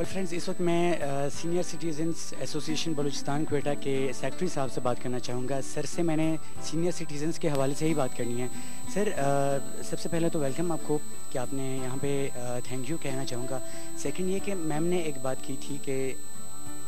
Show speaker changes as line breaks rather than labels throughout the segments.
Friends, इस वक्त मैं senior citizens association Balochistan Quetta के सेक्रेटरी साहब से बात करना चाहूँगा। सर से मैंने सीनियर सिटीज़न्स के हवाले से ही बात करनी है। सर, सबसे पहले तो वेलकम आपको कि आपने यहाँ पे थैंक यू कहना चाहूँगा। सेकंड ये कि मैम ने एक बात की थी कि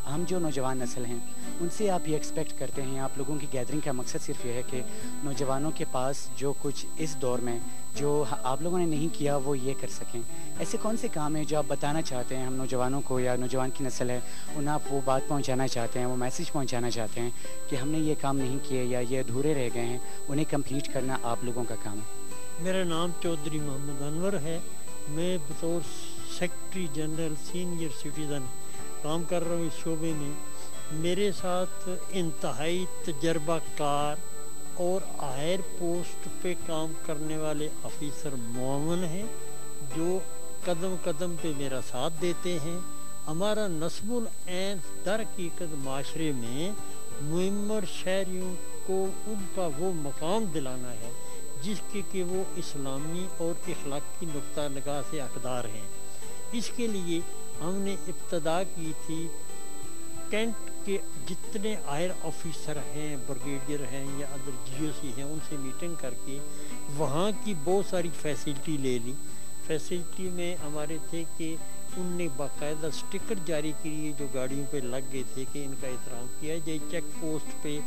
हम जो नौजवान नस्ल हैं उनसे आप ये एक्सपेक्ट करते हैं, आप लोगों की गैदरिंग का मकसद सिर्फ ये है कि नौजवानों के पास जो कुछ इस दौर में जो आप लोगों ने नहीं किया वो ये कर सकें। ऐसे कौन से काम हैं जो आप बताना चाहते हैं हम नौजवानों को, या नौजवान की नस्ल है उन्हें आप वो बात पहुंचाना चाहते हैं, वो मैसेज पहुंचाना चाहते हैं कि हमने ये काम नहीं किए या ये अधूरे रह गए हैं, उन्हें कंप्लीट करना आप लोगों का काम है?
मेरा नाम चौधरी मोहम्मद अनवर है। मैं बतौर सेक्रेटरी जनरल सीनियर सिटीज़न काम कर रहा हूँ इस शोबे में। मेरे साथ इंतहाई तजर्बाकार और हायर पोस्ट पे काम करने वाले ऑफिसर मुआवन हैं जो कदम कदम पे मेरा साथ देते हैं। हमारा नस्बुल ऐन दर हकीकत माशरे में मुअम्मर शहरियों को उनका वो मकाम दिलाना है जिसके कि वो इस्लामी और इखलाकी नुक्ता निगाह से हकदार हैं। इसके लिए हमने इब्तदा की थी कैंट के जितने हायर ऑफिसर हैं, ब्रिगेडियर हैं या अदर जीओसी हैं, उनसे मीटिंग करके वहाँ की बहुत सारी फैसिलिटी ले ली। फैसिलिटी में हमारे थे कि उनने बाकायदा स्टिकर जारी किए जो गाड़ियों पे लग गए थे कि इनका एहतराम किया जाए। चेक पोस्ट पे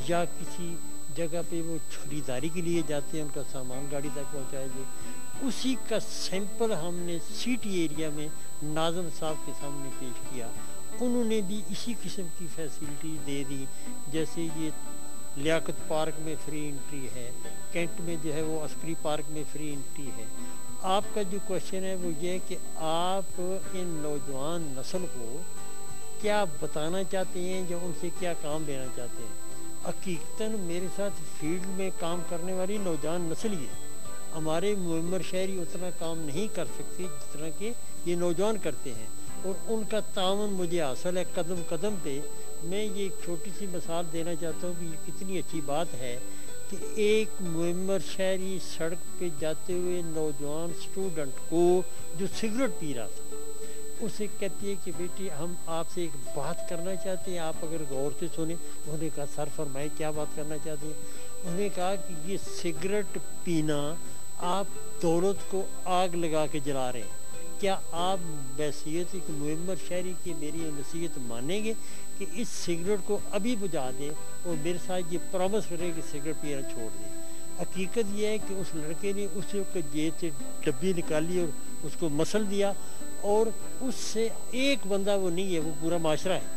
या किसी जगह पे वो खरीदारी के लिए जाते हैं, उनका सामान गाड़ी तक पहुँचाया जाए। उसी का सैंपल हमने सिटी एरिया में नाज़म साहब के सामने पेश किया। उन्होंने भी इसी किस्म की फैसिलिटी दे दी। जैसे ये लियाकत पार्क में फ्री एंट्री है, कैंट में जो है वो अस्करी पार्क में फ्री एंट्री है। आपका जो क्वेश्चन है वो ये है कि आप इन नौजवान नस्ल को क्या बताना चाहते हैं या उनसे क्या काम लेना चाहते हैं। हकीकतन मेरे साथ फील्ड में काम करने वाली नौजवान नस्ल ही है। हमारे मुअम्मर शहरी उतना काम नहीं कर सकते जितना कि ये नौजवान करते हैं और उनका तावन मुझे हासिल है कदम कदम पे। मैं ये एक छोटी सी मिसाल देना चाहता हूँ कि ये कितनी अच्छी बात है कि एक मुअम्मर शहरी सड़क पे जाते हुए नौजवान स्टूडेंट को जो सिगरेट पी रहा था उसे कहती है कि बेटी हम आपसे एक बात करना चाहते हैं, आप अगर गौर से सुने। उन्होंने कहा सर फरमाए क्या बात करना चाहते हैं। उन्होंने कहा कि ये सिगरेट पीना आप दौलत को आग लगा के जला रहे हैं। क्या आप बैसियत एक मुअम्मर शहरी की मेरी नसीहत मानेंगे कि इस सिगरेट को अभी बुझा दें और मेरे साथ ये प्रॉमिस करें कि सिगरेट पीना छोड़ दें। हकीकत यह है कि उस लड़के ने उसे जेब से डब्बी निकाली और उसको मसल दिया और उससे एक बंदा वो नहीं है, वो पूरा माशरा है।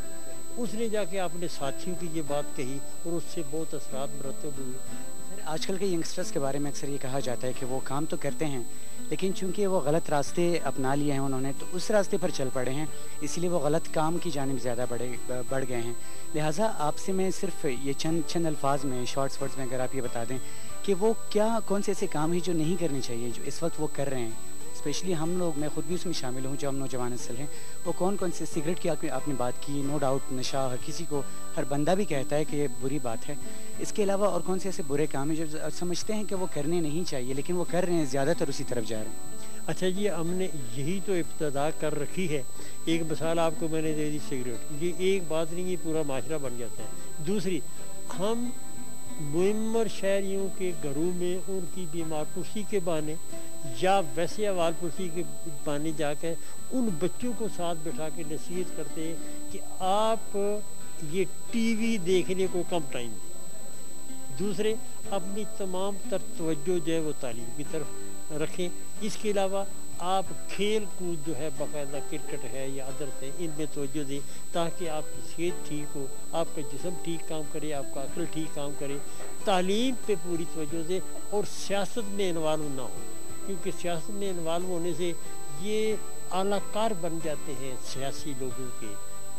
उसने जाके अपने साथियों की ये बात कही और उससे बहुत असरात मरतब हुए।
आजकल के यंगस्टर्स के बारे में अक्सर ये कहा जाता है कि वो काम तो करते हैं लेकिन चूंकि वो गलत रास्ते अपना लिए हैं उन्होंने, तो उस रास्ते पर चल पड़े हैं, इसलिए वो गलत काम की जानिब ज़्यादा बढ़ गए हैं। लिहाजा आपसे मैं सिर्फ ये चंद अल्फाज में, शॉर्ट्स वर्ड्स में अगर आप ये बता दें कि वो कौन से ऐसे काम हैं जो नहीं करने चाहिए जो इस वक्त वो कर रहे हैं। स्पेशली हम लोग, मैं ख़ुद भी उसमें शामिल हूँ जो हम नौजवान नस्ल हैं, वो कौन से सिगरेट की आपने बात की। नो डाउट नशा हर किसी को, हर बंदा भी कहता है कि ये बुरी बात है। इसके अलावा और कौन से ऐसे बुरे काम हैं जो समझते हैं कि वो करने नहीं चाहिए लेकिन वो कर रहे हैं, ज़्यादातर उसी तरफ जा रहे हैं।
अच्छा जी, हमने यही तो इब्तदा कर रखी है। एक मिसाल आपको मैंने दे दी सिगरेट, ये एक बात नहीं, ये पूरा माशरा बन जाता है। दूसरी, हम मुअम्मर शहरियों के घरों में उनकी बीमारपुरसी के बहाने या वैसे अवालपुरसी के बहाने जाकर उन बच्चों को साथ बैठा के नसीहत करते हैं कि आप ये टीवी देखने को कम टाइम दें। दूसरे, अपनी तमाम तर तवज्जो जो है वो तालीम की तरफ रखें। इसके अलावा आप खेल कूद जो है बाकायदा क्रिकेट है या अदर्स है, इनमें तवज्जो दें ताकि आपकी सेहत ठीक हो, आपका जिस्म ठीक काम करे, आपका अक्ल ठीक काम करे। तालीम पे पूरी तवज्जो दें और सियासत में इन्वॉल्व ना हो, क्योंकि सियासत में इन्वॉल्व होने से ये आलाकार बन जाते हैं सियासी लोगों के,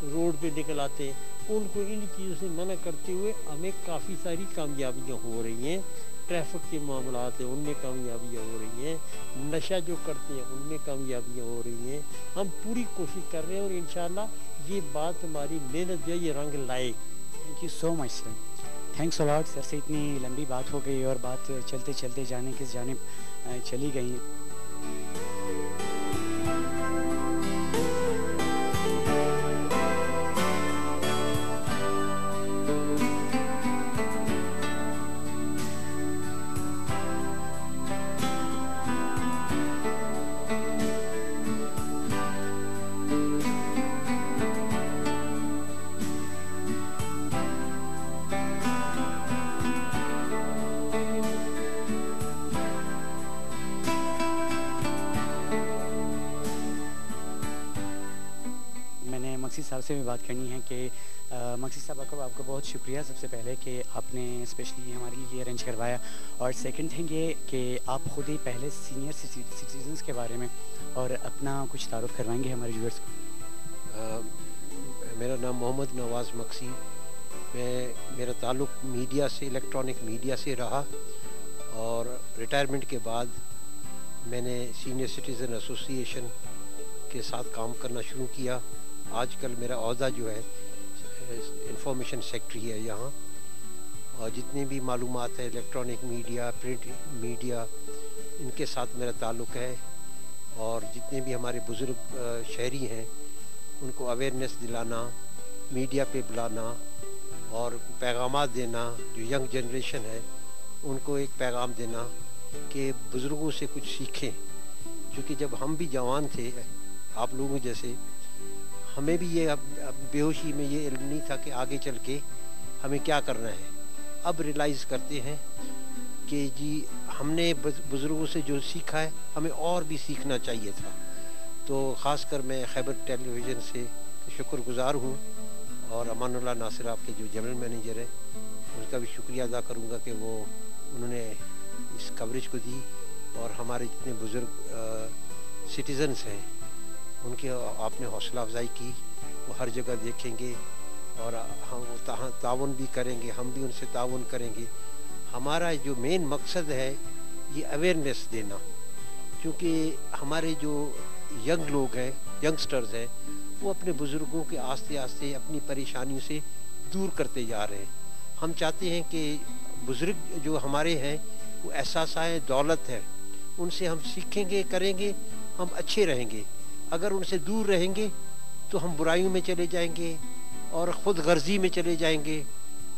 रोड पे निकल आते हैं। उनको इन चीज़ों से मना करते हुए हमें काफ़ी सारी कामयाबियाँ हो रही हैं। ट्रैफिक के मामलात हैं उनमें कामयाबियाँ हो रही हैं, नशा जो करते हैं उनमें कामयाबियाँ हो रही हैं। हम पूरी कोशिश कर रहे हैं और इंशाल्लाह ये बात हमारी मेहनत जो है ये रंग लाएगी।
Thank you so much sir, thanks a lot sir से इतनी लंबी बात हो गई और बात चलते चलते जाने किस जानिब चली गई। سے بھی بات کرنی ہے کہ مقصد صاحب کو آپ کا بہت شکریہ سب سے پہلے کہ آپ نے اسپیشلی ہمارے لیے یہ ارینج کروایا، اور سیکنڈ تھنگ یہ کہ آپ خود ہی پہلے سینئر سٹیزنس کے بارے میں اور اپنا کچھ تعارف کروائیں گے ہمارے ویورس کو۔
میرا نام محمد نواز مکسی، میرا تعلق میڈیا سے، الیکٹرانک میڈیا سے رہا، اور ریٹائرمنٹ کے بعد میں نے سینئر سٹیزن ایسوسی ایشن کے ساتھ کام کرنا شروع کیا۔ آج کل میرا عہدہ جو ہے انفارمیشن سیکٹری ہے یہاں، اور جتنی بھی معلومات ہے الیکٹرانک میڈیا، پرنٹ میڈیا، ان کے ساتھ میرا تعلق ہے، اور جتنے بھی ہمارے بزرگ شہری ہیں ان کو اویئرنیس دلانا، میڈیا پہ بلانا اور پیغامات دینا، جو ینگ جنریشن ہے ان کو ایک پیغام دینا کہ بزرگوں سے کچھ سیکھیں، کیونکہ جب ہم بھی جوان تھے آپ لوگوں جیسے، ہمیں بھی یہ بے ہوشی میں یہ علم نہیں تھا کہ آگے چل کے ہمیں کیا کرنا ہے۔ اب ریلائز کرتے ہیں کہ جی ہم نے بزرگوں سے جو سیکھا ہے ہمیں اور بھی سیکھنا چاہیے تھا۔ تو خاص کر میں خیبر ٹیلی ویژن سے شکر گزار ہوں، اور امان اللہ ناصر آپ کے جو جنرل مینیجر ہیں ان کا بھی شکریہ ادا کروں گا کہ انہوں نے اس کوریج کو دی، اور ہمارے جتنے بزرگ سٹیزنز ہیں ان کی آپ نے حوصلہ افزائی کی، وہ ہر جگہ دیکھیں گے اور ہم تعاون بھی کریں گے، ہم بھی ان سے تعاون کریں گے۔ ہمارا جو مین مقصد ہے یہ اویئرنیس دینا، کیونکہ ہمارے جو ینگ لوگ ہیں، ینگسٹرز ہیں، وہ اپنے بزرگوں کے آستے آستے اپنی پریشانیوں سے دور کرتے جا رہے ہیں۔ ہم چاہتے ہیں کہ بزرگ جو ہمارے ہیں وہ احساسائے دولت ہے، ان سے ہم سیکھیں گے، کریں گے، ہم اچھے رہیں گے۔ اگر ان سے دور رہیں گے تو ہم برائیوں میں چلے جائیں گے اور خود غرضی میں چلے جائیں گے،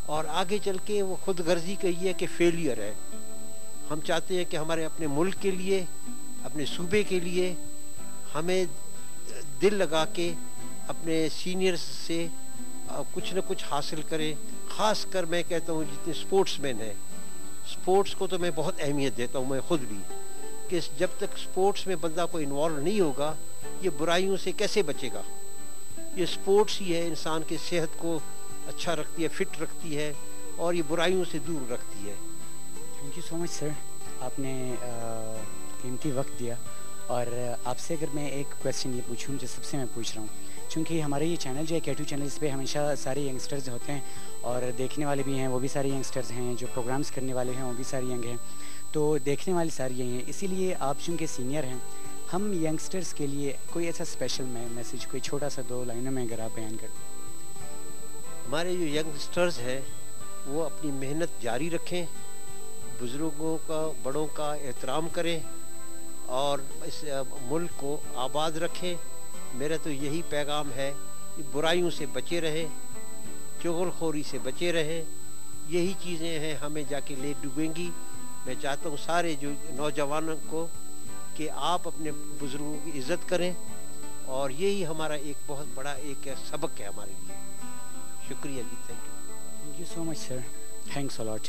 اور آگے چل کے وہ خود غرضی کا یہ ہے کہ فیلئر ہے۔ ہم چاہتے ہیں کہ ہمارے اپنے ملک کے لیے، اپنے صوبے کے لیے ہمیں دل لگا کے اپنے سینئرز سے کچھ نہ کچھ حاصل کریں۔ خاص کر میں کہتا ہوں جتنے سپورٹس مین ہیں، سپورٹس کو تو میں بہت اہمیت دیتا ہوں میں خود بھی، کہ جب تک سپورٹس میں بندہ کو انوالو نہیں ہوگا یہ برائیوں سے کیسے بچے گا۔ یہ سپورٹس ہی ہے انسان کی صحت کو اچھا رکھتی ہے، فٹ رکھتی ہے، اور یہ برائیوں سے دور رکھتی ہے۔
تھینک یو سو مچ سر، آپ نے قیمتی وقت دیا، اور آپ سے اگر میں ایک کویسچن یہ پوچھوں جو سب سے میں پوچھ رہا ہوں، چونکہ ہمارے یہ چینل جو ہے K2 چینل، اس پہ ہمیشہ سارے ینگسٹرز ہوتے ہیں، اور دیکھنے والے بھی ہیں وہ بھی سارے ینگسٹرز ہیں، جو پروگرامز کرنے والے ہیں وہ بھی سارے ینگ ہیں، تو دیکھنے والے سارے یہی ہیں۔ اسی لیے آپ چونکہ سینئر ہیں، ہم ینگسٹرز کے لیے کوئی ایسا اسپیشل میسیج، کوئی چھوٹا سا 2 لائنوں میں اگر آپ بیان کر دیں۔
ہمارے جو ینگسٹرز ہیں وہ اپنی محنت جاری رکھیں، بزرگوں کا، بڑوں کا احترام کریں، اور اس ملک کو آباد رکھیں۔ میرا تو یہی پیغام ہے کہ برائیوں سے بچے رہیں، چغل خوری سے بچے رہیں، یہی چیزیں ہیں ہمیں جا کے لے ڈوبیں گی۔ میں چاہتا ہوں سارے جو نوجوانوں کو کہ آپ اپنے بزرگوں کی عزت کریں، اور یہی ہمارا ایک بہت بڑا ایک سبق ہے ہمارے لیے۔ شکریہ جی، thank you.
Thank you so much sir, thanks a lot.